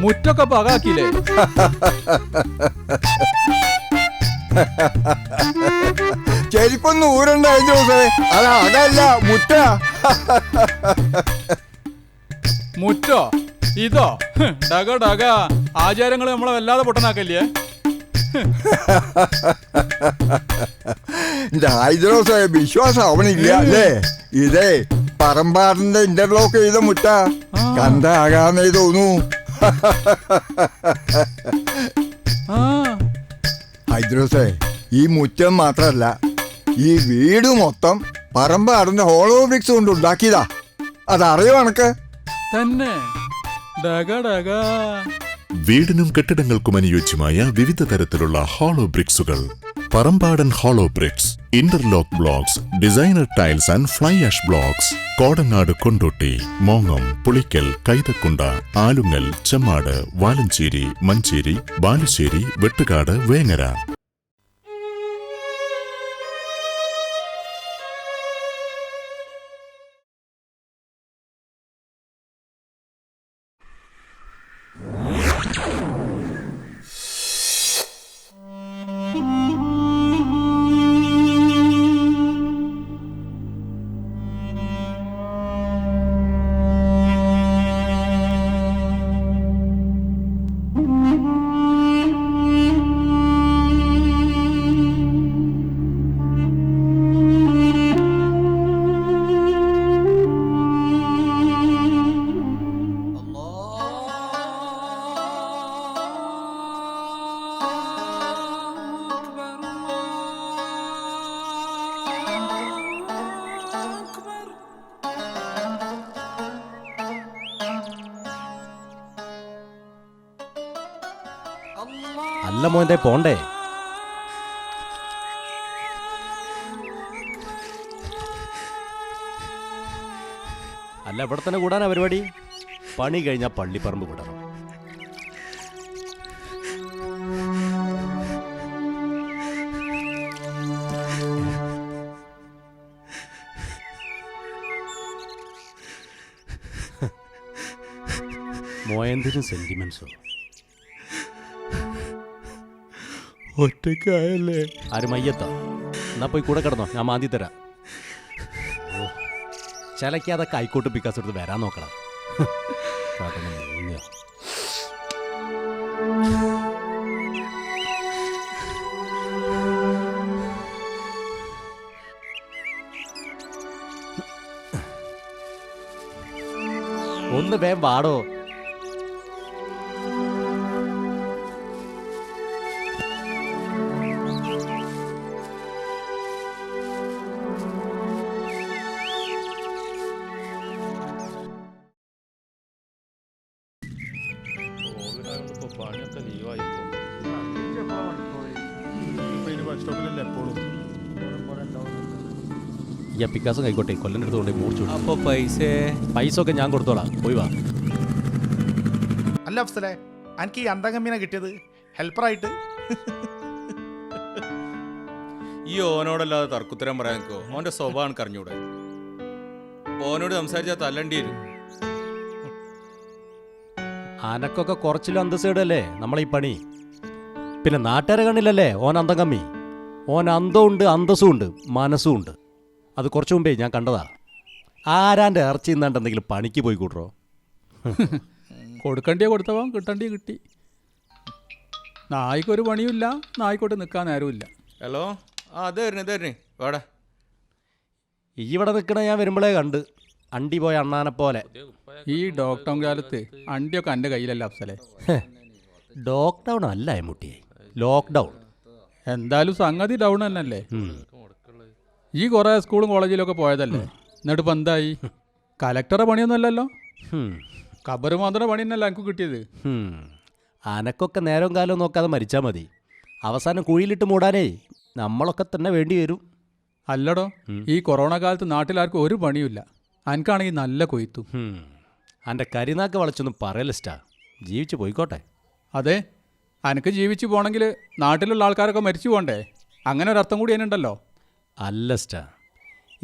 മുറ്റൊക്കെ പകാക്കിയില്ലേ? ചെരിപ്പൊന്ന് ഊരണ്ട ദിവസേ. അതല്ല മുറ്റ. മുറ്റോ ഇതോ? ഡക ഡക ആചാരങ്ങൾ നമ്മളെ വല്ലാതെ പൊട്ടനാക്കല്ലേ? ദിവസേ വിശ്വാസം അവനില്ല അല്ലേ? ഇതേ പറമ്പാറിന്റെ ഇന്റർലോക്ക് ചെയ്ത മുറ്റ. കണ്ടാകാന്നേ തോന്നൂ. ഹൈദ്രോസേ, ഈ മുറ്റം മാത്രല്ല, ഈ വീട് മൊത്തം പറമ്പാറിന്റെ ഹോളോ ബ്രിക്സ് കൊണ്ട് ഉണ്ടാക്കിയതാ. അതറിയോ എനക്ക്? തന്നെ ഡക ഡക. വീടിനും കെട്ടിടങ്ങൾക്കും അനുയോജ്യമായ വിവിധ തരത്തിലുള്ള ഹോളോ ബ്രിക്സുകൾ. Parambadan hollow bricks, interlock blocks, designer tiles and fly ash blocks. Kodanad, Kondotty, മോങ്ങം, പുളിക്കൽ, കൈതക്കുണ്ട, ആലുങ്ങൽ, ചെമ്മാട്, വാലഞ്ചേരി, മഞ്ചേരി, ബാലുശ്ശേരി, വെട്ടുകാട്, വേങ്ങര. അല്ല മോന്റെ പോണ്ടേ? അല്ല ഇവിടെ തന്നെ കൂടാനാ പരിപാടി? പണി കഴിഞ്ഞാൽ പള്ളിപ്പറമ്പ് വിടണം. മോയന്തിനും സെന്റിമെന്റ്സോ? ഒറ്റക്കായല്ലേ? ആരും മയ്യത്താ? എന്നാ പോയി കൂടെ കിടന്നോ, ഞാൻ മാന്തി തരാം. ചിലക്കാതെ കൈക്കോട്ട് പിക്കാസ് എടുത്ത് വരാൻ നോക്കണം. ഒന്ന് വേഗം വാടോ. പണിയൊക്കെ ലീവായിപ്പോ. ഈ പിക്കാസും കൈക്കോട്ടെ കൊല്ലൻ്റെ അടുത്ത് കൊണ്ടേ മൂർച്ചു. അപ്പൊ പൈസ ഒക്കെ ഞാൻ കൊടുത്തോളാം, പോയി വാ. അല്ല അഫ്സലെ, എനിക്ക് ഈ അന്തകമ്മീനെ കിട്ടിയത് ഹെൽപ്പറായിട്ട്. ഈ ഓനോടല്ലാതെ തർക്കുത്തരം പറയാൻ നിൽക്കോ? ഓന്റെ സ്വഭാവം കറിഞ്ഞൂടെ? ഓനോട് സംസാരിച്ചാൽ തല്ലണ്ടി വരും. അനക്കൊക്കെ കുറച്ചിലും അന്തസ്സേടല്ലേ നമ്മളീ പണി. പിന്നെ നാട്ടുകാരെ കണ്ണില്ലല്ലേ ഓൻ അന്തം കമ്മി. ഓൻ അന്തമുണ്ട്, അന്തസ്സും ഉണ്ട്, മനസ്സും ഉണ്ട്. അത് കുറച്ചു മുമ്പേ ഞാൻ കണ്ടതാ. ആരാൻ്റെ ഇറച്ചി നിന്നാണ്ട് എന്തെങ്കിലും പണിക്ക് പോയി കൂട്ടറോ? കൊടുക്കണ്ടിയ കൊടുത്തവൻ കിട്ടണ്ടിയ കിട്ടി. നായ്ക്കൊരു പണിയുമില്ല, നായ്ക്കോട്ട് നിൽക്കാൻ നേരമില്ല. ഹലോ, അത് തരണേ വേടാ. ഈ ഇവിടെ നിൽക്കണ ഞാൻ വരുമ്പോഴേ കണ്ട് അണ്ടി പോയ അണ്ണാനെ പോലെ. ഈ ലോക്ക്ഡൗൺ കാലത്ത് അണ്ടിയൊക്കെ എൻ്റെ കയ്യിലല്ല അഫ്സലെ. ലോക്ക്ഡൗൺ അല്ല എമ്മൂട്ടിയെ, ലോക്ക്ഡൗൺ. എന്തായാലും സംഗതി ഡൗൺ തന്നെയല്ലേ? ഈ കുറേ സ്കൂളും കോളേജിലൊക്കെ പോയതല്ലേ? എന്നിട്ട് ഇപ്പം എന്തായി? കലക്ടറെ പണിയൊന്നുമല്ലല്ലോ, കബറ് മാത്രം പണി തന്നെയല്ല എനിക്ക് കിട്ടിയത്. അനക്കൊക്കെ നേരവും കാലവും നോക്കാതെ മരിച്ചാൽ മതി. അവസാനം കുഴിയിലിട്ട് മൂടാനേ നമ്മളൊക്കെ തന്നെ വേണ്ടി വരും. അല്ലടോ, ഈ കൊറോണ കാലത്ത് നാട്ടിലാർക്കും ഒരു പണിയുമില്ല. അനക്കാണെങ്കിൽ നല്ല കൊയ്ത്തു. എൻ്റെ കരിനാക്ക് വളച്ചൊന്നും പറയലിസ്റ്റാ, ജീവിച്ചു പോയിക്കോട്ടെ. അതെ, അനക്ക് ജീവിച്ചു പോകണമെങ്കിൽ നാട്ടിലുള്ള ആൾക്കാരൊക്കെ മരിച്ചു പോകണ്ടേ? അങ്ങനെ ഒരർത്ഥം കൂടി അതിനുണ്ടല്ലോ. അല്ലസ്റ്റാ,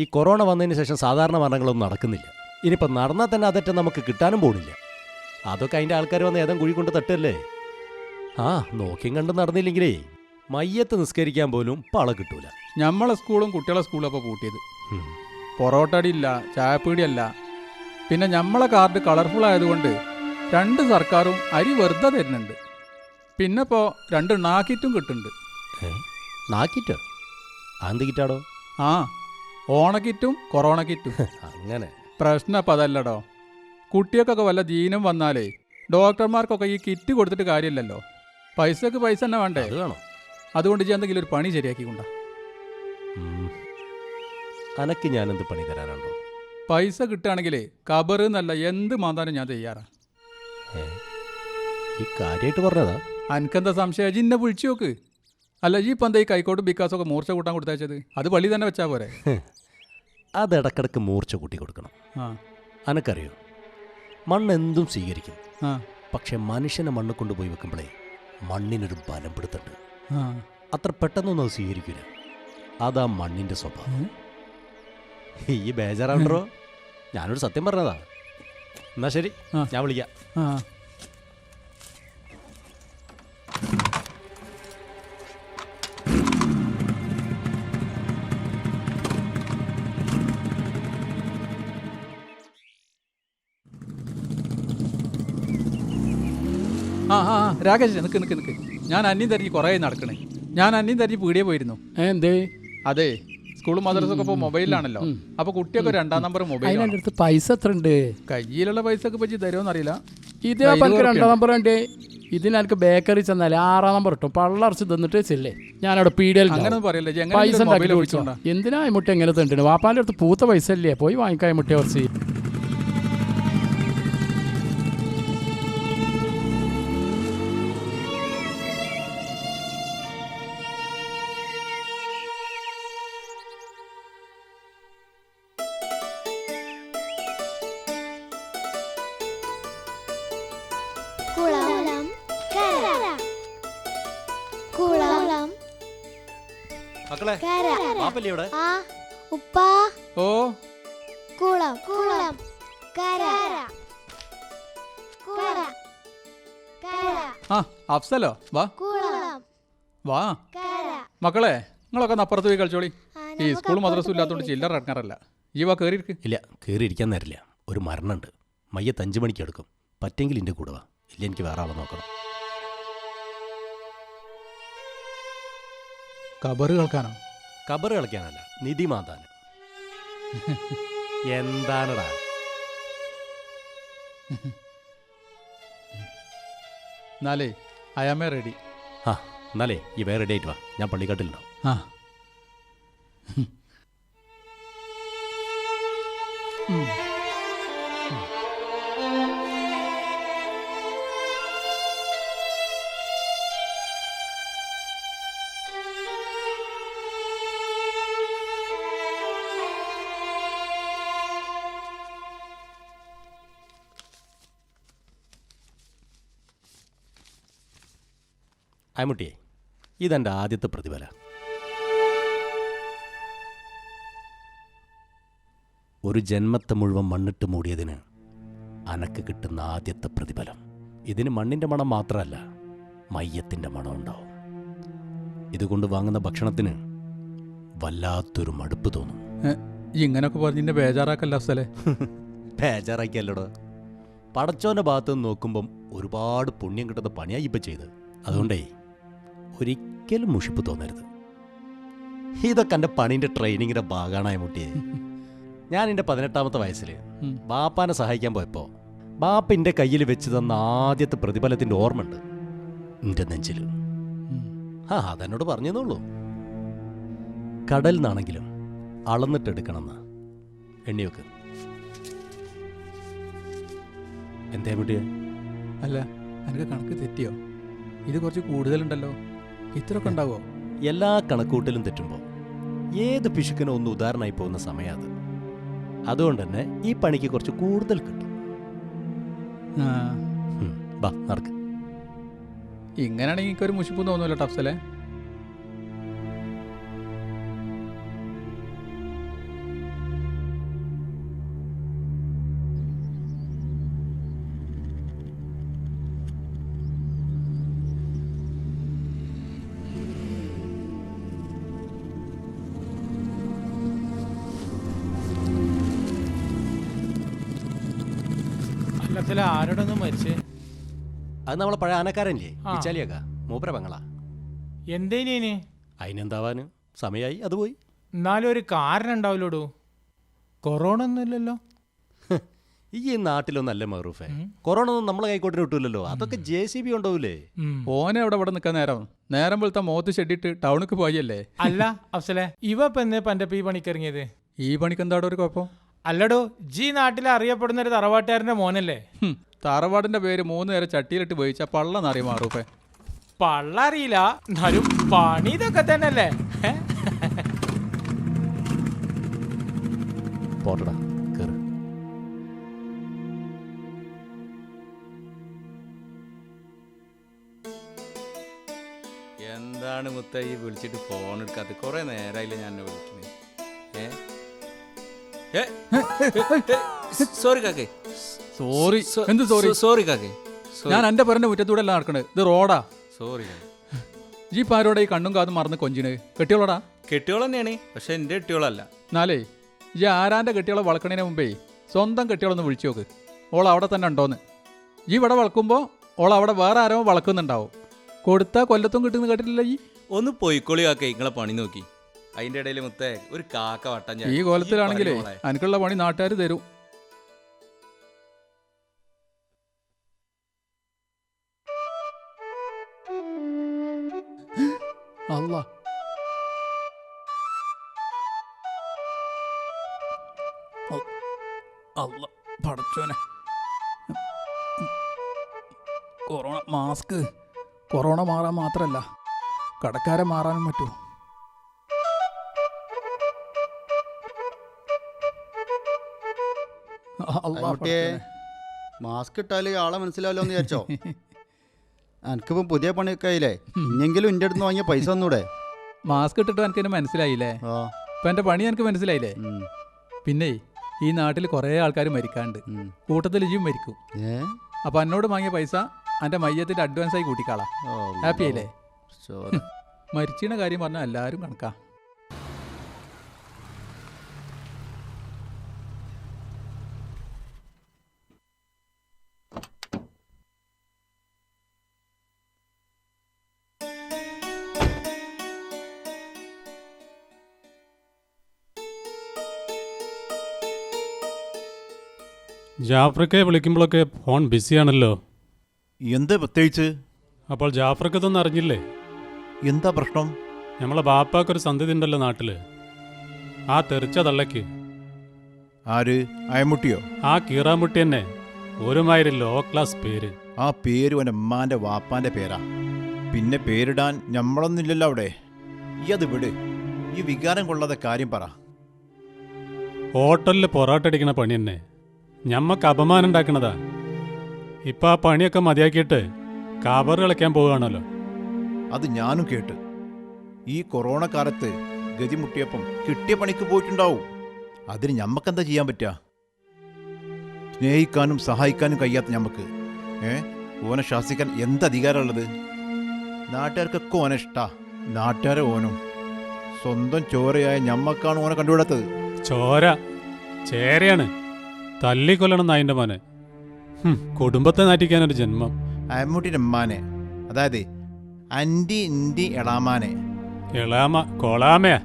ഈ കൊറോണ വന്നതിന് ശേഷം സാധാരണ മരണങ്ങളൊന്നും നടക്കുന്നില്ല. ഇനിയിപ്പോൾ നടന്നാൽ തന്നെ അതറ്റം നമുക്ക് കിട്ടാനും പോണില്ല. അതൊക്കെ അതിൻ്റെ ആൾക്കാർ വന്ന് ഏതും കുഴി കൊണ്ട് തട്ടല്ലേ. ആ നോക്കിയും കണ്ട് നടന്നില്ലെങ്കിലേ മയ്യത്ത് നിസ്കരിക്കാൻ പോലും പള കിട്ടൂല. നമ്മളെ സ്കൂളും കുട്ടികളെ സ്കൂളും അപ്പോൾ പൂട്ടിയത്. ഉം. പൊറോട്ട അടിയില്ല, ചായപ്പീടിയല്ല. പിന്നെ നമ്മളെ കാർഡ് കളർഫുൾ ആയതുകൊണ്ട് 2 സർക്കാരും അരി വെറുതെ തരുന്നുണ്ട്. പിന്നെ ഇപ്പോൾ 2 നാക്കിറ്റും കിട്ടുന്നുണ്ട്. നാക്കിറ്റോ? അന്ത് കിറ്റാടോ? ആ, ഓണക്കിറ്റും കൊറോണ കിറ്റും. അങ്ങനെ പ്രശ്നം അപ്പം അതല്ലടോ. കുട്ടികൾക്കൊക്കെ വല്ല ജീനും വന്നാലേ ഡോക്ടർമാർക്കൊക്കെ ഈ കിറ്റ് കൊടുത്തിട്ട് കാര്യമില്ലല്ലോ. പൈസക്ക് പൈസ തന്നെ വേണ്ടേ? അത് വേണം. അതുകൊണ്ട് ഞാൻ എന്തെങ്കിലും ഒരു പണി ശരിയാക്കിക്കൊണ്ട. അനക്ക് ഞാനെന്ത് പണി തരാനുണ്ടോ? പൈസ കിട്ടുകയാണെങ്കിലേ കബറ് എന്നല്ല എന്ത് മാന്താനും ഞാൻ തയ്യാറാ. ഈ കാര്യമായിട്ട് പറഞ്ഞതാ? അനക്കെന്താ സംശയം? ജിന്നെ വിളിച്ചു നോക്ക്. അല്ല ഈ ഇപ്പം എന്താ ഈ കൈക്കോട്ടും ബിക്കാസൊക്കെ മൂർച്ച കൂട്ടാൻ കൊടുത്തയച്ചത്? അത് പള്ളി തന്നെ വെച്ചാൽ പോരെ? അത് ഇടക്കിടക്ക് മൂർച്ച കൂട്ടി കൊടുക്കണം. ആ അനക്കറിയോ, മണ്ണ് എന്തും സ്വീകരിക്കും. ആ പക്ഷെ മനുഷ്യനെ മണ്ണ് കൊണ്ടുപോയി വെക്കുമ്പോഴേ മണ്ണിനൊരു ബലം പിടുത്തുണ്ട്. ആ അത്ര പെട്ടെന്നൊന്നും അത് സ്വീകരിക്കില്ല. അതാ മണ്ണിൻ്റെ സ്വഭാവം. ഈ ബേജാറാണ്ടോ? ഞാനൊരു സത്യം പറഞ്ഞതാ. എന്നാ ശരി, ഞാൻ വിളിക്കാം. ആ ആ ആ രാകേഷ്, നിക്ക് നിക്ക് നിക്ക്. ഞാൻ അന്യം തെരഞ്ഞ് കുറേ നടക്കണേ. ഞാൻ അന്യം തെരഞ്ഞ് പീടിയെ പോയിരുന്നു. എന്തേ? അതെ, സ്കൂളും മദ്രസൊക്കെ ഇപ്പോൾ മൊബൈലിലാണല്ലോ. അപ്പോൾ കുട്ടിയൊക്കെ 2ാം നമ്പർ മൊബൈൽ. അതിൻ്റെ അടുത്ത് പൈസ എത്ര ഉണ്ട്? കയ്യിലുള്ള പൈസ ഒക്കെ പറ്റി തരുമോന്ന് അറിയില്ല. ഇത് അപ്പം എനിക്ക് 2ാം നമ്പർ ഉണ്ട്. ഇതിനെനിക്ക് ബേക്കറി ചെന്നാൽ 6ാം നമ്പർ കിട്ടും. പള്ളറച്ച് തന്നിട്ട് ചെല്ലേ ഞാനവിടെ പീടിയൽ അങ്ങനെ പറയല്ലേ. പൈസ ഉണ്ടാക്കി വിളിച്ചോണ്ടാ. എന്തിനാ മുട്ട എങ്ങനെ തണ്ടിന്? വാപ്പാൻ്റെ അടുത്ത് പൂത്ത പൈസ അല്ലേ, പോയി വാങ്ങിക്കാൻ മുട്ട കുറച്ച്. കുളം കര കുളം മക്കളെ, കര വാപ്പല്ലേ ഇവിടെ? ആ ഉപ്പാ ഓ കുളം കുളം കര കര കര ആ അഫ്സലോ, വാ കുളം വാ. കര. മക്കളെ, നിങ്ങളൊക്കെ ഒന്ന് അപ്പുറത്ത് പോയി കളിച്ചോളി. ഈ സ്കൂൾ മദ്രസും ഇല്ലാത്തതുകൊണ്ട് ചില്ലറ ഇറങ്ങാറല്ല. ഈ വാ കയറിയിരിക്ക്. ഇല്ല, കയറിയിരിക്കാൻ നേരില്ല. ഒരു മരണമുണ്ട്. മയ്യത്ത് 5 മണിക്ക് എടുക്കും. പറ്റെങ്കിൽ എൻ്റെ കൂടെ വാ. ഇല്ല, എനിക്ക് വേറെ ആളെ നോക്കണം. കബറ് കേൾക്കാനോ? കബറ് കളിക്കാനല്ല, നിധി മാന്താന്. എന്താണടാ? എന്നാലേ അയാമേ റെഡി. ആ എന്നാലേ ഈ വേറെ റെഡി ആയിട്ട് വാ. ഞാൻ പള്ളിക്കാട്ടിലുണ്ടാവും. ആ അയമുട്ടിയെ, ഇതെൻ്റെ ആദ്യത്തെ പ്രതിഫല. ഒരു ജന്മത്തെ മുഴുവൻ മണ്ണിട്ട് മൂടിയതിന് അനക്ക് കിട്ടുന്ന ആദ്യത്തെ പ്രതിഫലം. ഇതിന് മണ്ണിൻ്റെ മണം മാത്രമല്ല, മയ്യത്തിൻ്റെ മണം ഉണ്ടാവും. ഇതുകൊണ്ട് വാങ്ങുന്ന ഭക്ഷണത്തിന് വല്ലാത്തൊരു മടുപ്പ് തോന്നും. ഇങ്ങനൊക്കെ പറഞ്ഞ് നിന്നെ ബേജാറാക്കല്ല അഫ്സലെ. ബേജാറാക്കിയല്ലോടോ. പടച്ചോൻ്റെ ഭാഗത്ത് നിന്ന് നോക്കുമ്പം ഒരുപാട് പുണ്യം കിട്ടുന്ന പണിയായി ഇപ്പം ചെയ്ത്. അതുകൊണ്ടേ ഒരിക്കലും മുഷിപ്പ് തോന്നരുത്. ഇതൊക്കെ എൻ്റെ പണീൻ്റെ ട്രെയിനിങ്ങിൻ്റെ ഭാഗമാണ് അയമുട്ടിയെ. ഞാൻ എൻ്റെ 18ാമത്തെ വയസ്സിൽ ബാപ്പാനെ സഹായിക്കാൻ പോയപ്പോൾ ബാപ്പ എൻ്റെ കയ്യിൽ വെച്ച് തന്ന ആദ്യത്തെ പ്രതിഫലത്തിൻ്റെ ഓർമ്മയുണ്ട് എൻ്റെ നെഞ്ചിൽ. ആ അതെന്നോട് പറഞ്ഞെന്നുള്ളൂ. കടലിൽ നിന്നാണെങ്കിലും അളന്നിട്ടെടുക്കണമെന്ന്. എണ്ണിയൊക്കെ എന്തേ മുട്ടിയെ? അല്ല, എനിക്ക് കണക്ക് തെറ്റിയോ? ഇത് കുറച്ച് കൂടുതലുണ്ടല്ലോ. ഇത്രയൊക്കെ ഉണ്ടാവോ? എല്ലാ കണക്കൂട്ടലും തെറ്റുമ്പോൾ ഏത് പിശുക്കിനോ ഒന്ന് ഉദാഹരണമായി പോകുന്ന സമയം അത്. അതുകൊണ്ട് തന്നെ ഈ പണിക്ക് കുറച്ച് കൂടുതൽ കിട്ടും. ബാ നടക്ക്. ഇങ്ങനെയാണെങ്കിൽ എനിക്കൊരു മുഷിപ്പ് തോന്നുമല്ലോ ടഫ്സലെ. ചില ആരോടൊന്നും മരിച്ചേ? അത് നമ്മളെ പഴയ ആനക്കാരനില്ലേ ആ. ഇച്ചാലിയാക്ക മൂപ്പര പെങ്ങളാ. എന്തേനേന്? അതിനെന്താവാന് സമയമായി അത് പോയി. എന്നാലും ഒരു കാരണം ഉണ്ടാവില്ലോടൂ. കൊറോണ ഒന്നുമില്ലല്ലോ. ഈ നാട്ടിലൊന്നല്ല മറൂഫേ, കൊറോണ ഒന്നും നമ്മളെ കൈക്കോട്ടിന് കിട്ടൂലല്ലോ. അതൊക്കെ JCB ഉണ്ടാവൂലേ. ഓനെ അവിടെ ഇവിടെ നിൽക്കാൻ നേരം പോലത്തെ മോത്ത് ഷെഡിട്ട് ടൗണിക്ക് പോയല്ലേ. അല്ല അഫ്സലെ, ഇവ ഇപ്പൊ എന്നേ പന്റെ ഈ പണിക്കിറങ്ങിയത്? ഈ പണിക്ക് എന്താടോ ഒരു കുഴപ്പം? അല്ലടോ, ജി നാട്ടിൽ അറിയപ്പെടുന്ന ഒരു തറവാട്ടുകാരന്റെ മോനല്ലേ? തറവാടിന്റെ പേര് 3 നേരം ചട്ടിയിലിട്ട് പോയിച്ച പള്ളന്നറിയ മാറൂപ്പേ. പള്ള അറിയില്ല, എന്നാലും പണി ഇതൊക്കെ തന്നെയല്ലേ. പോട്ടടാ കേറ്. എന്താണ് മുത്തയ്യ വിളിച്ചിട്ട് ഫോൺ എടുക്കാത്ത? കുറെ നേരമായില്ല ഞാൻ വിളിക്കുന്നത്. സോറി കാക്കേ. സോറി എന്ത് സോറി? സോറി കാക്കേ. ഞാൻ എന്റെ പേരന്റെ മുറ്റത്തൂടെ അല്ല നടക്കണത്, ഇത് റോഡാ. സോറി. ജീപ്പ് ആരോടെ ഈ കണ്ണും കാതും മറന്ന് കൊഞ്ചിന്? കെട്ടിയോളടാ. കെട്ടിയോൾ തന്നെയാണ്, പക്ഷെ എൻ്റെ കെട്ടിയോളല്ല. എന്നാലേ ഈ ആരാന്റെ കെട്ടിയോളെ വളക്കണതിന് മുമ്പേ സ്വന്തം കെട്ടിയോളൊന്ന് വിളിച്ചു നോക്ക്, ഓൾ അവിടെ തന്നെ ഉണ്ടോന്ന്. ഈ ഇവിടെ വളക്കുമ്പോൾ ഓൾ അവിടെ വേറെ ആരോ വളക്കുന്നുണ്ടാവും. കൊടുത്താൽ കൊല്ലത്തും കിട്ടുന്ന കേട്ടിട്ടില്ല ഈ. ഒന്ന് പൊയ്ക്കോളി കാക്കേ, നിങ്ങളെ പണി നോക്കി. അതിൻ്റെ ഇടയിൽ മുത്തേ ഒരു കാക്ക വട്ടം ഈ കോലത്തിലാണെങ്കിലേ എനിക്കുള്ള പണി നാട്ടുകാർ തരും. അല്ലാ, അല്ലാ പടച്ചോനെ. കൊറോണ മാസ്ക്, കൊറോണ മാറാൻ മാത്രമല്ല കടക്കാരെ മാറാനും പറ്റൂ. മാസ്ക് ഇട്ടാൽ ആളെ മനസ്സിലാവല്ലോ എന്ന് വിചാരിച്ചോ? എനിക്കിപ്പം പുതിയ പണിയൊക്കെ ആയില്ലേ, ഇനിയെങ്കിലും എൻ്റെ അടുത്ത് വാങ്ങിയ പൈസ ഒന്നൂടെ. മാസ്ക് ഇട്ടിട്ട് എനിക്ക് എന്നെ മനസ്സിലായില്ലേ? ഇപ്പം എൻ്റെ പണി എനിക്ക് മനസ്സിലായില്ലേ? പിന്നെ ഈ നാട്ടിൽ കുറേ ആൾക്കാർ മരിക്കാണ്ട്, കൂട്ടത്തിൽ ഇജും മരിക്കും. അപ്പം എന്നോട് വാങ്ങിയ പൈസ എൻ്റെ മയ്യത്തിൻ്റെ അഡ്വാൻസായി കൂട്ടിക്കാളാം. ഹാപ്പി ആയില്ലേ? മരിച്ചിണ കാര്യം പറഞ്ഞാൽ എല്ലാവരും കണക്കാ. ജാഫ്രിക്കെ വിളിക്കുമ്പോഴൊക്കെ ഫോൺ ബിസിയാണല്ലോ. എന്താ പ്രത്യേകിച്ച്? അപ്പോൾ ജാഫ്രിക്ക് ഇതൊന്നും അറിഞ്ഞില്ലേ? എന്താ പ്രശ്നം? നമ്മളെ ബാപ്പാക്കൊരു സന്ധ്യത ഉണ്ടല്ലോ നാട്ടില്, ആ തെറിച്ച തള്ളയ്ക്ക്. ആര്? അയമുട്ടിയോ? ആ കീറാമുട്ടി തന്നെ, ഒരുമാതിരി ലോ ക്ലാസ് പേര്. ആ പേര് എൻ്റെ അമ്മാൻ്റെ വാപ്പാൻ്റെ പേരാ. പിന്നെ പേരിടാൻ ഞമ്മളൊന്നുമില്ലല്ലോ അവിടെ. ഈ അത് വിട്, ഈ വികാരം കൊള്ളാതെ കാര്യം പറ. ഹോട്ടലിൽ പൊറോട്ട അടിക്കണ പണി തന്നെ ഞമ്മക്ക് അപമാനം ഉണ്ടാക്കണതാ. ഇപ്പം ആ പണിയൊക്കെ മതിയാക്കിയിട്ട് കബറ് കളിക്കാൻ പോവുകയാണല്ലോ. അത് ഞാനും കേട്ട്. ഈ കൊറോണ കാലത്ത് ഗതിമുട്ടിയപ്പം കിട്ടിയ പണിക്ക് പോയിട്ടുണ്ടാവും. അതിന് ഞമ്മക്കെന്താ ചെയ്യാൻ പറ്റുക? സ്നേഹിക്കാനും സഹായിക്കാനും കഴിയാത്ത ഞമ്മക്ക് ഓനെ ശാസിക്കാൻ എന്ത് അധികാരമുള്ളത്? നാട്ടുകാർക്കൊക്കെ ഓനെ ഇഷ്ടാ. നാട്ടുകാരെ ഓനും സ്വന്തം ചോരയായ ഞമ്മക്കാണ് ഓനെ കണ്ടുവിടാത്തത്. ചോര ചേരയാണ്, തല്ലിക്കൊല്ലണം നായിൻ്റെ മോനെ. കുടുംബത്തെ നാറ്റിക്കാനൊരു ജന്മം. അയമ്മൂട്ടിൻ്റെ അമ്മാനെ, അതായത് അൻറ്റി ഇൻറ്റി എളാമാനെ. എളാമ കോളാമയാ?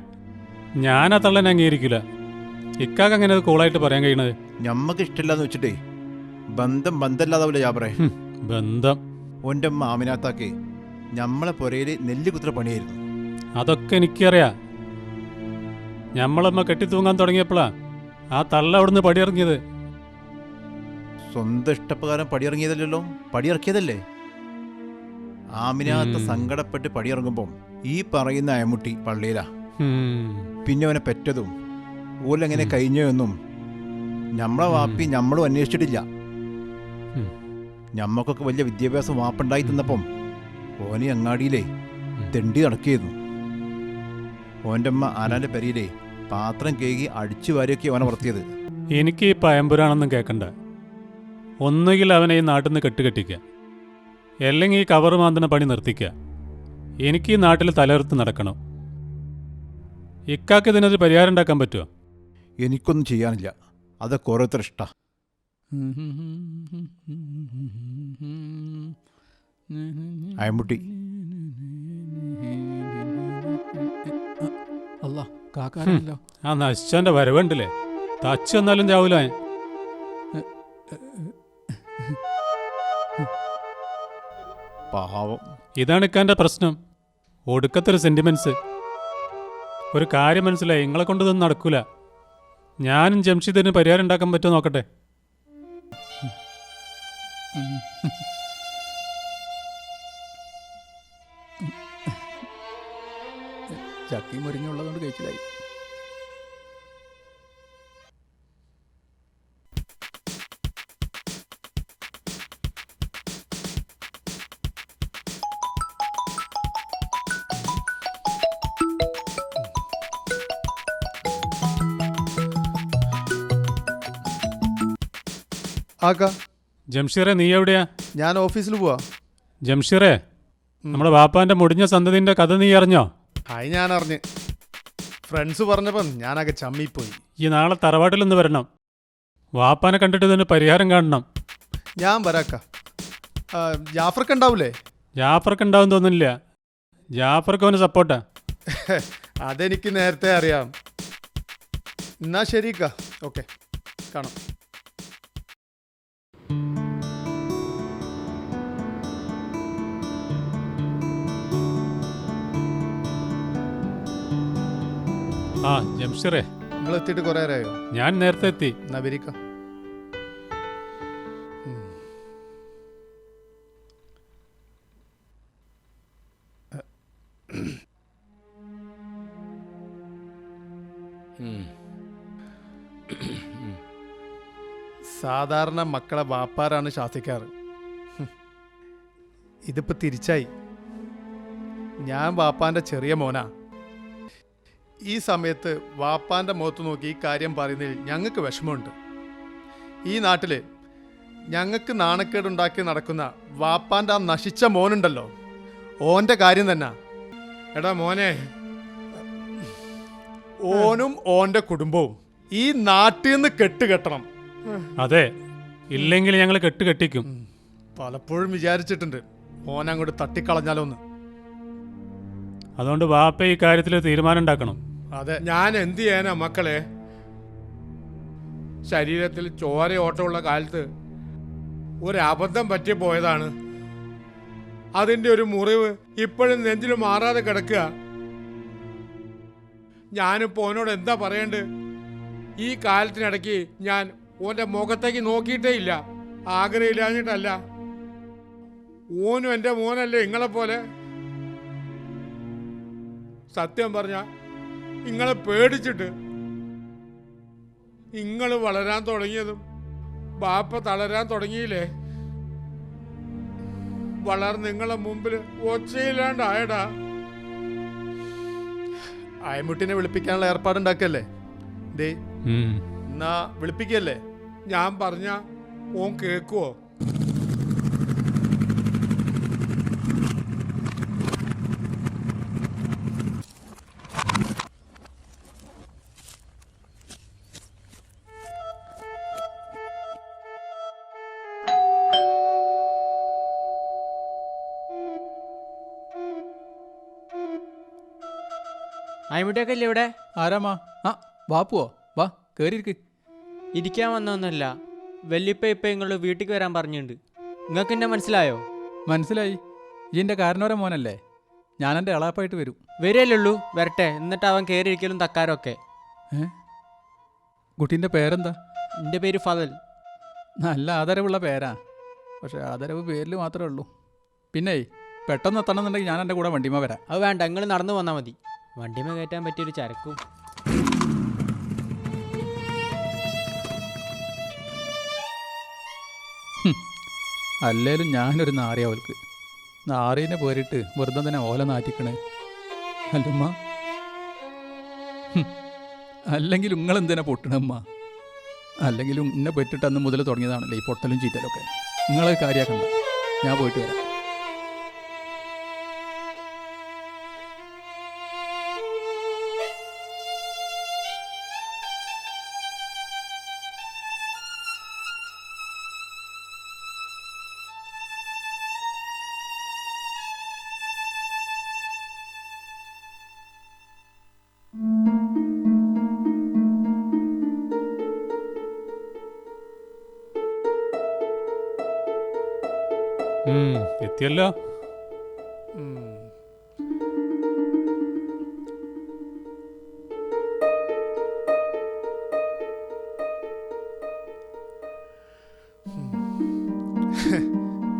ഞാനാ തള്ളനെ അംഗീകരിക്കില്ല. ഇക്കാക്ക് അങ്ങനെ അത് കൂളായിട്ട് പറയാൻ കഴിയണത്? ഞമ്മക്ക് ഇഷ്ടമില്ലാന്ന് വെച്ചിട്ടേ ബന്ധം ബന്ധമില്ലാതാവില്ല ജാബറേ. ബന്ധം? ഓൻ്റെ അമ്മ ആമിനാത്താക്ക് ഞമ്മളെ പുരയിൽ നെല്ല് കുത്തുന്ന പണിയായിരുന്നു. അതൊക്കെ എനിക്കറിയാം. ഞമ്മളമ്മ കെട്ടിത്തൂങ്ങാൻ തുടങ്ങിയപ്പോഴാ ആ തള്ള അവിടുന്ന് പടിയിറങ്ങിയത്. സ്വന്തം ഇഷ്ടപ്രകാരം പടിയിറങ്ങിയതല്ലോ, പടിയിറക്കിയതല്ലേ. ആമിനാത്ത സങ്കടപ്പെട്ട് പടിയിറങ്ങുമ്പം ഈ പറയുന്ന അയമുട്ടി പള്ളിയിലാ. പിന്നെ അവനെ പെറ്റതും ഓലെങ്ങനെ കഴിഞ്ഞോ എന്നും ഞമ്മളെ വാപ്പി ഞമ്മളും അന്വേഷിച്ചിട്ടില്ല. ഞമ്മക്കൊക്കെ വലിയ വിദ്യാഭ്യാസം വാപ്പുണ്ടായി തന്നപ്പം ഓനെ അങ്ങാടിയിലേ തെണ്ടി നടക്കിയിരുന്നു. ഓൻ്റെ അമ്മ ആരാൻ്റെ പെരയിലേ പാത്രം കേകി അടിച്ചു വാരിയൊക്കെ അവനെ വളർത്തിയത്. എനിക്ക് ഈ പയമ്പുരാണെന്നും കേൾക്കണ്ട. ഒന്നുകിൽ അവനെ ഈ നാട്ടിൽ നിന്ന് കെട്ടുകെട്ടിക്കുക, അല്ലെങ്കിൽ ഈ കവറ് മാന്തുന്ന പണി നിർത്തിക്കുക. എനിക്ക് ഈ നാട്ടിൽ തലർത്ത് നടക്കണം. ഇക്കാക്ക് ഇതിനൊരു പരിഹാരം ഉണ്ടാക്കാൻ പറ്റുമോ? എനിക്കൊന്നും ചെയ്യാനില്ല, അതൊക്കെ ഓരോരുത്തർ ഇഷ്ട. അയമ്പുട്ടി അല്ല കാക്കാരല്ലോ. ആ നശിച്ചവൻ്റെ വരവുണ്ടല്ലേ, തച്ച് വന്നാലും ചാവൂല. പാവം. ഇതാണ് ഇക്കാൻ്റെ പ്രശ്നം, ഒടുക്കത്തൊരു സെൻറ്റിമെൻറ്റ്സ്. ഒരു കാര്യം മനസ്സിലായി, നിങ്ങളെ കൊണ്ട് ഇതൊന്നും നടക്കൂല. ഞാനും ജംഷിദിന് പരിഹാരം ഉണ്ടാക്കാൻ പറ്റുമോ നോക്കട്ടെ. ചക്കയും മുരിങ്ങുള്ളതുകൊണ്ട് കഴിച്ചിലായി. ആക്കാ, ജംഷീറെ നീ എവിടെയാ? ഞാൻ ഓഫീസിൽ പോവാ. ജംഷീറെ, നമ്മുടെ വാപ്പാൻ്റെ മുടിഞ്ഞ സന്തതിൻ്റെ കഥ നീ അറിഞ്ഞോ? ആയി ഞാൻ അറിഞ്ഞ്. ഫ്രണ്ട്സ് പറഞ്ഞപ്പം ഞാനൊക്കെ ചമ്മിപ്പോയി. ഈ നാളെ തറവാട്ടിലൊന്ന് വരണം. വാപ്പാനെ കണ്ടിട്ട് ഇതിന് പരിഹാരം കാണണം. ഞാൻ വരാക്ക. ജാഫർക്ക് ഉണ്ടാവൂലേ? ജാഫർക്ക് ഉണ്ടാവും തോന്നുന്നില്ല. ജാഫർക്ക് അവന് സപ്പോർട്ടാ. അതെനിക്ക് നേരത്തെ അറിയാം. എന്നാ ശരിക്ക, ഓക്കെ, കാണാം. ആ ജംഷീറെ, നിങ്ങൾ എത്തിയിട്ട് കുറേ നേരമായോ? ഞാൻ നേരത്തെ എത്തി. എന്നാ വരിക്ക. സാധാരണ മക്കളെ വാപ്പാരാണ് ശാസിക്കാറ്. ഇതിപ്പോ തിരിച്ചായി. ഞാൻ വാപ്പാന്റെ ചെറിയ മോനാ. ഈ സമയത്ത് വാപ്പാന്റെ മുഖത്ത് നോക്കി ഈ കാര്യം പറയുന്നതിൽ ഞങ്ങൾക്ക് വിഷമമുണ്ട്. ഈ നാട്ടിൽ ഞങ്ങൾക്ക് നാണക്കേടുണ്ടാക്കി നടക്കുന്ന വാപ്പാന്റെ ആ നശിച്ച മോനുണ്ടല്ലോ, ഓന്റെ കാര്യം തന്നെ. എടാ മോനെ, ഓനും ഓന്റെ കുടുംബവും ഈ നാട്ടിൽ നിന്ന് കെട്ടുകെട്ടണം. അതെ, ഇല്ലെങ്കിൽ ഞങ്ങൾ കെട്ടിക്കും. പലപ്പോഴും വിചാരിച്ചിട്ടുണ്ട് ഓനങ്ങോട്ട് തട്ടിക്കളഞ്ഞാലോന്ന്. അതുകൊണ്ട് വാപ്പ ഈ കാര്യത്തിൽ തീരുമാനം ഉണ്ടാക്കണം. അതെ, ഞാൻ എന്ത് ചെയ്യാനാ മക്കളെ? ശരീരത്തിൽ ചോര ഓട്ടമുള്ള കാലത്ത് ഒരബദ്ധം പറ്റി പോയതാണ്. അതിൻ്റെ ഒരു മുറിവ് ഇപ്പോഴും നെഞ്ചിൽ മാറാതെ കിടക്കുക. ഞാനിപ്പോൾ ഓനോട് എന്താ പറയേണ്ടത്? ഈ കാലത്തിനിടയ്ക്ക് ഞാൻ ഓൻ്റെ മുഖത്തേക്ക് നോക്കിയിട്ടേ ഇല്ല. ആഗ്രഹമില്ലാഞ്ഞിട്ടല്ല. ഓനും എൻ്റെ മോനല്ലേ നിങ്ങളെപ്പോലെ. സത്യം പറഞ്ഞ നിങ്ങളെ പേടിച്ചിട്ട് നിങ്ങൾ വളരാൻ തുടങ്ങിയതും ബാപ്പ തളരാൻ തുടങ്ങിയില്ലേ, വളർന്ന് നിങ്ങളെ മുമ്പിൽ ഒച്ചയില്ലാണ്ടായടാ. അയമുട്ടിനെ വിളിപ്പിക്കാനുള്ള ഏർപ്പാടുണ്ടാക്കല്ലേ? ദേ, എന്നാ വിളിപ്പിക്കല്ലേ? ഞാൻ പറഞ്ഞ ഓൻ കേക്കുവോ? അയമുട്ടിയൊക്കെ ഇല്ലേ ഇവിടെ? ആരാമാ? ആ വാപ്പുവോ? വാ കയറിയിരിക്ക്. ഇരിക്കാൻ വന്നൊന്നുമല്ല, വല്യപ്പ ഇപ്പം നിങ്ങൾ വീട്ടിലേക്ക് വരാൻ പറഞ്ഞിട്ടുണ്ട്. നിങ്ങൾക്ക് എന്നെ മനസ്സിലായോ? മനസ്സിലായി. ഇതിൻ്റെ കാരണവരെ മോനല്ലേ? ഞാൻ എൻ്റെ എളാപ്പായിട്ട് വരും. വരികയല്ലുള്ളൂ, വരട്ടെ. എന്നിട്ട് അവൻ കയറിയിരിക്കലും തക്കാരമൊക്കെ. കുട്ടീൻ്റെ പേരെന്താ? എൻ്റെ പേര് ഫതൽ. നല്ല ആദരവുള്ള പേരാ. പക്ഷേ ആദരവ് പേരിൽ മാത്രമേ ഉള്ളൂ. പിന്നെ പെട്ടെന്ന് എത്തണം എന്നുണ്ടെങ്കിൽ ഞാൻ എൻ്റെ കൂടെ വണ്ടിമ വരാം. അത് വേണ്ട, നിങ്ങൾ നടന്നു വന്നാൽ മതി. വണ്ടിമേ കയറ്റാൻ പറ്റിയൊരു ചരക്കും. അല്ലേലും ഞാനൊരു നാറിയ അവൾക്ക്. നാറീനെ പോരിട്ട് വെറുതെ തന്നെ ഓല നാറ്റിക്കണേ അല്ലുമ്മ. അല്ലെങ്കിൽ നിങ്ങളെന്തിനാ പൊട്ടണമ്മ? അല്ലെങ്കിലും ഇന്നെ പെറ്റിട്ട് അന്ന് മുതൽ തുടങ്ങിയതാണല്ലേ ഈ പൊട്ടലും ചീറ്റലൊക്കെ. നിങ്ങളെ കാര്യമാക്കണ്ട, ഞാൻ പോയിട്ട് വരാം. എത്തിയല്ലോ.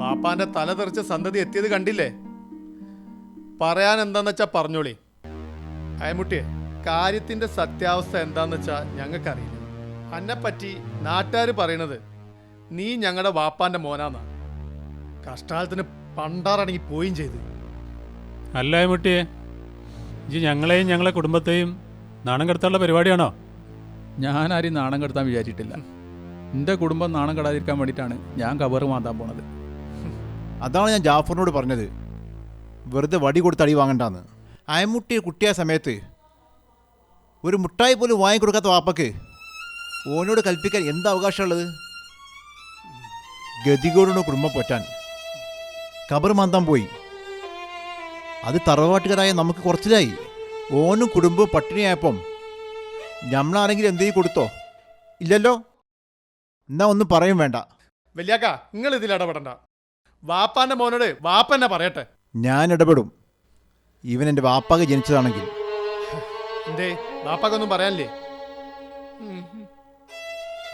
വാപ്പാന്റെ തല തെറിച്ച സന്തതി എത്തിയത് കണ്ടില്ലേ? പറയാൻ എന്താന്ന് വെച്ചാ പറഞ്ഞോളി. അയമുട്ടിയെ, കാര്യത്തിന്റെ സത്യാവസ്ഥ എന്താന്ന് വെച്ചാ ഞങ്ങൾക്കറിയില്ല. അന്നെപ്പറ്റി നാട്ടുകാർ പറയണത് നീ ഞങ്ങളുടെ വാപ്പാന്റെ മോനാന്നാ. കഷ്ടാലത്തിന് പണ്ടാറടങ്ങി പോയും ചെയ്ത്. അല്ല മുട്ടിയെ, ഇജ് ഞങ്ങളെയും ഞങ്ങളെ കുടുംബത്തെയും നാണം കെടുത്താനുള്ള പരിപാടിയാണോ? ഞാൻ ആരെയും നാണം കെടുത്താൻ വിചാരിച്ചിട്ടില്ല. എൻ്റെ കുടുംബം നാണം കെടാതിരിക്കാൻ വേണ്ടിയിട്ടാണ് ഞാൻ കബറ് മാന്താൻ പോണത്. അതാണ് ഞാൻ ജാഫറിനോട് പറഞ്ഞത്, വെറുതെ വടി കൊടുത്ത് അടി വാങ്ങണ്ടാന്ന്. അയമുട്ടി കുട്ടിയായ സമയത്ത് ഒരു മുട്ടായി പോലും വാങ്ങിക്കൊടുക്കാത്ത വാപ്പക്ക് ഓനോട് കൽപ്പിക്കാൻ എന്താ അവകാശമുള്ളത്? ഗതികോടുള്ള കുടുംബം പൊറ്റാൻ കബർ മാന്താൻ പോയി. അത് തറവാട്ടുകാരായ നമുക്ക് കുറച്ചിലായി. ഓനും കുടുംബവും പട്ടിണിയായപ്പം നമ്മളാരെങ്കിലും എന്തെങ്കിലും കൊടുത്തോ? ഇല്ലല്ലോ. എന്നാ ഒന്നും പറയും വേണ്ട. വലിയാക്ക, നിങ്ങൾ ഇതിൽ ഇടപെടണ്ട. വാപ്പാന്റെ മോനോട് വാപ്പന്നെ പറയട്ടെ. ഞാൻ ഇടപെടും, ഇവൻ എൻ്റെ വാപ്പാക്ക് ജനിച്ചതാണെങ്കിൽ. എന്തേ വാപ്പാക്കൊന്നും പറയാനില്ലേ?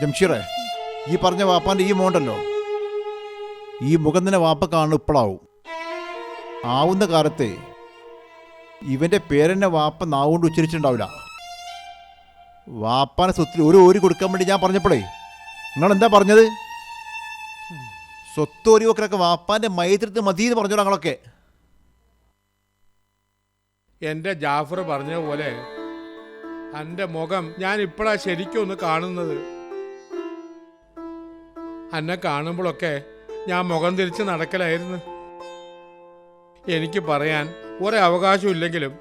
ജംഷീറെ, ഈ പറഞ്ഞ വാപ്പാൻ്റെ ഈ മോണ്ടല്ലോ, ഈ മുഖം തന്നെ വാപ്പ കാണും ഇപ്പോഴാവും. ആവുന്ന കാലത്ത് ഇവൻ്റെ പേരെന്നെ വാപ്പ നാവുകൊണ്ട് ഉച്ചരിച്ചിട്ടുണ്ടാവില്ല. വാപ്പാനെ സ്വത്തിൽ ഒരു ഓരി കൊടുക്കാൻ വേണ്ടി ഞാൻ പറഞ്ഞപ്പോഴേ നിങ്ങളെന്താ പറഞ്ഞത്? സ്വത്ത് ഓരി വെക്കലൊക്കെ വാപ്പാൻ്റെ മൈത്രത്തിൽ മതി എന്ന് പറഞ്ഞു ഞങ്ങളൊക്കെ. എൻ്റെ ജാഫർ പറഞ്ഞ പോലെ എൻ്റെ മുഖം ഞാൻ ഇപ്പോഴാ ശരിക്കും ഒന്ന് കാണുന്നത്. എന്നെ കാണുമ്പോഴൊക്കെ ഞാൻ മുഖം തിരിച്ച് നടക്കലായിരുന്നു. എനിക്ക് പറയാൻ ഒരവകാശം ഇല്ലെങ്കിലും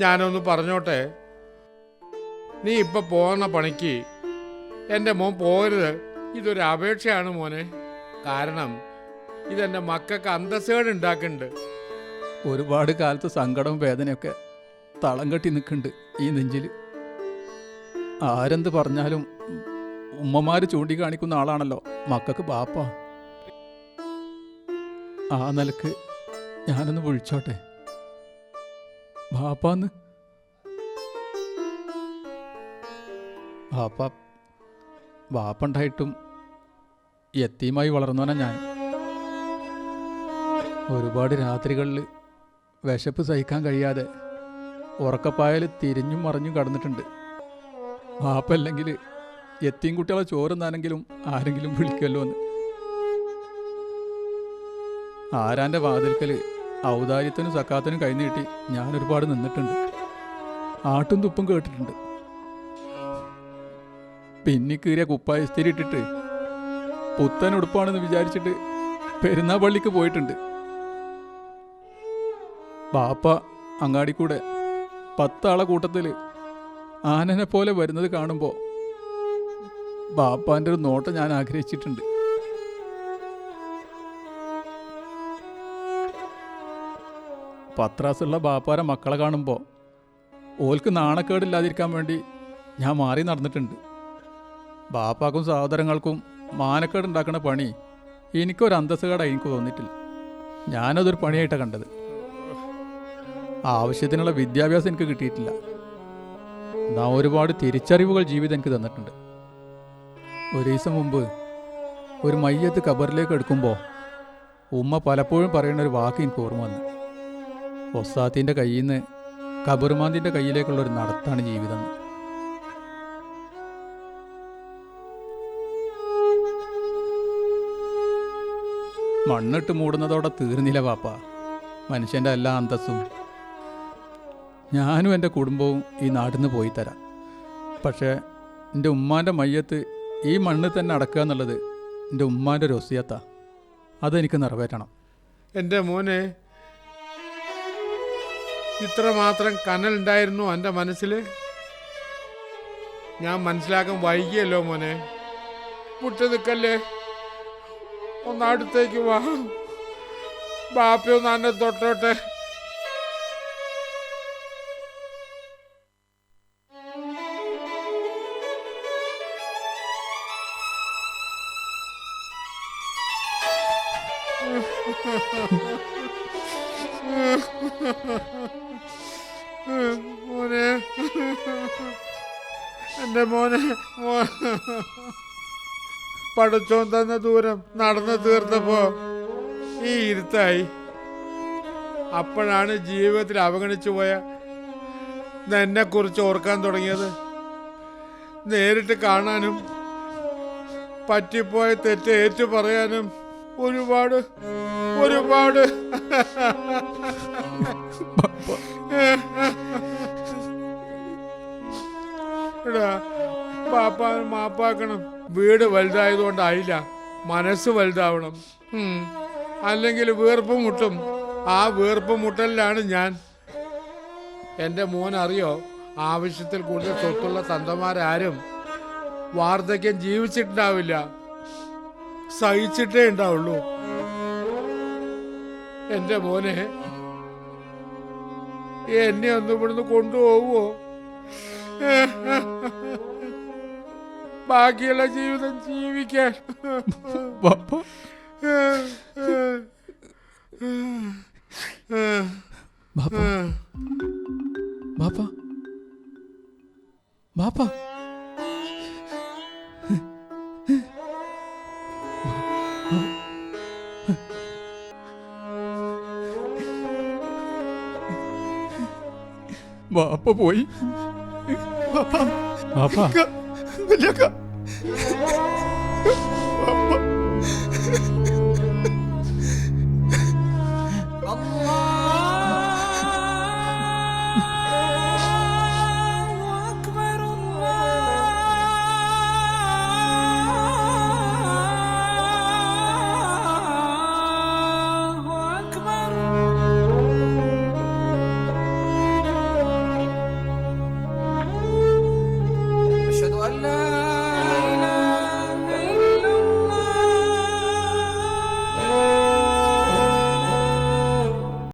ഞാനൊന്ന് പറഞ്ഞോട്ടെ. നീ ഇപ്പം പോകുന്ന പണിക്ക് എൻ്റെ മോൻ പോകരുത്. ഇതൊരു അപേക്ഷയാണ് മോനെ. കാരണം ഇതെൻ്റെ മക്കൾക്ക് അന്തസ്സേട് ഉണ്ടാക്കുന്നുണ്ട്. ഒരുപാട് കാലത്ത് സങ്കടവും വേദനയൊക്കെ തളം കെട്ടി നിൽക്കുന്നുണ്ട് ഈ നെഞ്ചിൽ. ആരെന്ത് പറഞ്ഞാലും ഉമ്മമാർ ചൂണ്ടിക്കാണിക്കുന്ന ആളാണല്ലോ മക്കൾക്ക് ബാപ്പ. ആ നിലക്ക് ഞാനൊന്ന് വിളിച്ചോട്ടെ ബാപ്പാന്ന്. ബാപ്പുണ്ടായിട്ടും യത്തീമായി വളർന്നവനാ ഞാൻ. ഒരുപാട് രാത്രികളിൽ വിശപ്പ് സഹിക്കാൻ കഴിയാതെ ഉറക്കപ്പായൽ തിരിഞ്ഞും മറിഞ്ഞും കടന്നിട്ടുണ്ട്. ബാപ്പല്ലെങ്കിൽ യത്തീം കുട്ടികളെ ചോറുന്നാനെങ്കിലും ആരെങ്കിലും വിളിക്കുമല്ലോ എന്ന്. ആരാൻ്റെ വാതിൽക്കൽ ഔദാര്യത്തിനും സക്കാത്തിനും കൈനീട്ടി ഞാൻ ഒരുപാട് നിന്നിട്ടുണ്ട്. ആട്ടും തുപ്പും കേട്ടിട്ടുണ്ട്. പിന്നെ കീറിയ കുപ്പായ ഇസ്തിരി ഇട്ടിട്ട് പുത്തൻ ഉടുപ്പാണെന്ന് വിചാരിച്ചിട്ട് പെരുന്നാൾ പള്ളിക്ക് പോയിട്ടുണ്ട്. ബാപ്പ അങ്ങാടിക്കൂടെ 10 ആളെ കൂട്ടത്തിൽ ആനനെ പോലെ വരുന്നത് കാണുമ്പോൾ ബാപ്പാൻ്റെ ഒരു നോട്ടം ഞാൻ ആഗ്രഹിച്ചിട്ടുണ്ട്. പത്രാസുള്ള ബാപ്പാരെ മക്കളെ കാണുമ്പോൾ ഓൽക്ക് നാണക്കേടില്ലാതിരിക്കാൻ വേണ്ടി ഞാൻ മാറി നടന്നിട്ടുണ്ട്. ബാപ്പാക്കും സഹോദരങ്ങൾക്കും മാനക്കേട് ഉണ്ടാക്കുന്ന പണി എനിക്കൊരു അന്തസ്സുകേടായി എനിക്ക് തോന്നിയിട്ടില്ല. ഞാനതൊരു പണിയായിട്ടാണ് കണ്ടത്. ആവശ്യത്തിനുള്ള വിദ്യാഭ്യാസം എനിക്ക് കിട്ടിയിട്ടില്ല. എന്നാ ഒരുപാട് തിരിച്ചറിവുകൾ ജീവിതം എനിക്ക് തന്നിട്ടുണ്ട്. ഒരു ദിവസം മുമ്പ് ഒരു മയ്യത്ത് ഖബറിലേക്ക് എടുക്കുമ്പോൾ ഉമ്മ പലപ്പോഴും പറയുന്ന ഒരു വാക്ക് എനിക്ക് ഓർമ്മ വന്നു. ഒസാത്തിൻ്റെ കയ്യിൽ നിന്ന് ഖബറുമാന്തിൻ്റെ കയ്യിലേക്കുള്ളൊരു നടത്താണ് ജീവിതം. മണ്ണിട്ട് മൂടുന്നതോടെ തീർന്നില്ല പാപ്പ മനുഷ്യൻ്റെ എല്ലാ അന്തസ്സും. ഞാനും എൻ്റെ കുടുംബവും ഈ നാട്ടിൽ നിന്ന് പോയി തരാം. പക്ഷേ എൻ്റെ ഉമ്മാൻ്റെ മയ്യത്ത് ഈ മണ്ണിൽ തന്നെ അടക്കുക എന്നുള്ളത് എൻ്റെ ഉമ്മാൻ്റെ ഒരു ഒസിയത്താ. അതെനിക്ക് നിറവേറ്റണം. എൻ്റെ മോനെ, ഇത്രമാത്രം കനലുണ്ടായിരുന്നു എൻ്റെ മനസ്സിൽ. ഞാൻ മനസ്സിലാക്കാൻ വൈകിയല്ലോ മോനെ. മുട്ടി നിൽക്കല്ലേ, ഒന്നടുത്തേക്ക് വാ. ബാപ്പയൊന്ന് എന്നെ തൊട്ടോട്ടെ. മോനെ, എൻ്റെ മോനെ, പഠിച്ചോൻ തന്ന ദൂരം നടന്നു തീർത്തപ്പോ ഈ ഇരുത്തായി. അപ്പോഴാണ് ജീവിതത്തിൽ അവഗണിച്ചു പോയ എന്നെ കുറിച്ച് ഓർക്കാൻ തുടങ്ങിയത്. നേരിട്ട് കാണാനും പറ്റിപ്പോയ തെറ്റ് ഏറ്റു പറയാനും ഒരുപാട് ഒരുപാട് എടാ പാപ്പാ മാപ്പാക്കണം. വീട് വലുതായതുകൊണ്ടായില്ല, മനസ്സ് വലുതാവണം. അല്ലെങ്കിൽ വീർപ്പ് മുട്ടും. ആ വീർപ്പ് മുട്ടലിലാണ് ഞാൻ. എൻ്റെ മോൻ അറിയോ, ആവശ്യത്തിൽ കൂടുതൽ സ്വത്തുള്ള തന്തമാരാരും വാർദ്ധക്യം ജീവിച്ചിട്ടുണ്ടാവില്ല, സഹിച്ചിട്ടേ ഉണ്ടാവുള്ളൂ. എൻ്റെ മോനെ, എന്നെ ഒന്ന് ഇവിടുന്ന് കൊണ്ടുപോകുമോ? ബാക്കിയുള്ള ജീവിതം ജീവിക്കാൻ. ബാപ്പ ബാപ്പ ബാപ്പ ബാപ്പ ബാപ്പ പോയി. ബാപ്പ വലിയ